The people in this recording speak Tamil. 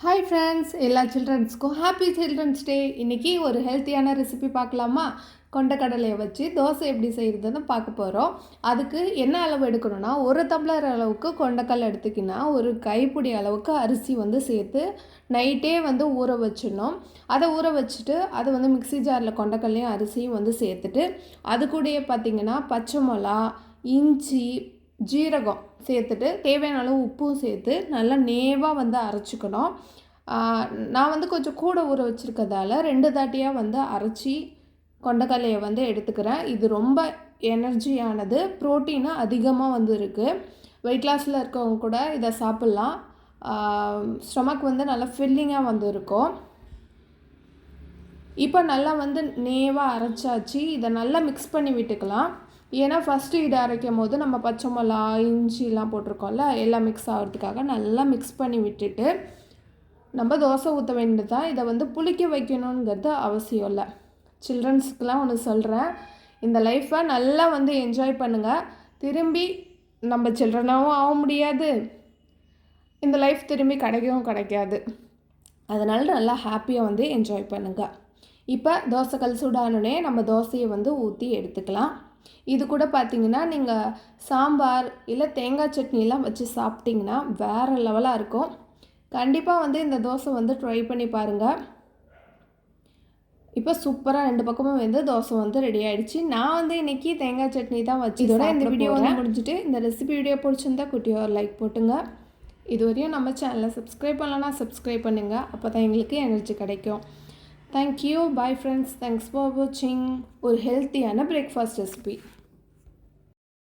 ஹாய் ஃப்ரெண்ட்ஸ், எல்லா சில்ட்ரன்ஸ்க்கும் ஹாப்பி சில்ட்ரன்ஸ் டே. இன்றைக்கி ஒரு ஹெல்த்தியான ரெசிபி பார்க்கலாமா? கொண்டக்கடலையை வச்சு தோசை எப்படி செய்கிறதுன்னு பார்க்க போகிறோம். அதுக்கு என்ன அளவு எடுக்கணும்னா, ஒரு டம்ளர் அளவுக்கு கொண்டக்கடலை எடுத்துக்கினா ஒரு கைப்பிடி அளவுக்கு அரிசி சேர்த்து நைட்டே ஊற வச்சிடணும். அதை ஊற வச்சுட்டு அது மிக்ஸி ஜாரில் கொண்டக்கடலையும் அரிசியும் சேர்த்துட்டு அது கூடயே பார்த்திங்கன்னா பச்சை மிளகா, இஞ்சி, ஜீரகம் சேர்த்துட்டு தேவையான அளவு உப்பும் சேர்த்து நல்லா நேவாக அரைச்சிக்கணும். நான் கொஞ்சம் கூட ஊற வச்சுருக்கதால 2 தாட்டியாக அரைச்சி கொண்டக்கடலையை எடுத்துக்கிறேன். இது ரொம்ப எனர்ஜியானது, ப்ரோட்டீனு அதிகமாக இருக்குது. வெயிட் லாஸில் இருக்கவங்க கூட இதை சாப்பிட்லாம். ஸ்டொமக் நல்லா ஃபில்லிங்காக இருக்கும். இப்போ நல்லா நேவாக அரைச்சாச்சு. இதை நல்லா மிக்ஸ் பண்ணி விட்டுக்கலாம். ஏன்னா ஃபஸ்ட்டு இதை அரைக்கும் போது நம்ம பச்சை மிளகா, இஞ்சிலாம் போட்டிருக்கோம்ல, எல்லாம் மிக்ஸ் ஆகிறதுக்காக நல்லா மிக்ஸ் பண்ணி விட்டுட்டு நம்ம தோசை ஊற்ற வேண்டியது தான். இதை புளிக்க வைக்கணுங்கிறது அவசியம் இல்லை. சில்ட்ரன்ஸுக்கெலாம் ஒன்று சொல்கிறேன், இந்த லைஃப்பை நல்லா என்ஜாய் பண்ணுங்கள். திரும்பி நம்ம சில்ட்ரனாகவும் ஆக முடியாது, இந்த லைஃப் திரும்பி கிடைக்கவும் கிடைக்காது. அதனால் நல்லா ஹாப்பியாக என்ஜாய் பண்ணுங்கள். இப்போ தோசைக்கல் சூடானோடனே நம்ம தோசையை ஊற்றி எடுத்துக்கலாம். இது கூட பார்த்திங்கன்னா நீங்கள் சாம்பார் இல்லை தேங்காய் சட்னிலாம் வச்சு சாப்பிட்டிங்கன்னா வேறு லெவலாக இருக்கும். கண்டிப்பாக இந்த தோசை ட்ரை பண்ணி பாருங்கள். இப்போ சூப்பராக 2 பக்கமும் தோசை ரெடி ஆகிடுச்சு. நான் இன்றைக்கி தேங்காய் சட்னி தான் வச்சு இதோட இந்த வீடியோ முடிஞ்சுட்டு, இந்த ரெசிபி வீடியோ பிடிச்சிருந்தா குட்டியாக ஒரு லைக் போட்டுங்க. இதுவரையும் நம்ம சேனலை சப்ஸ்கிரைப் பண்ணலன்னா சப்ஸ்கிரைப் பண்ணுங்கள். அப்போ தான் எங்களுக்கு எனர்ஜி கிடைக்கும். Thank you, bye friends, thanks for வாட்சிங். ஒரு ஹெல்த்தியான பிரேக்ஃபாஸ்ட் ரெசிபி.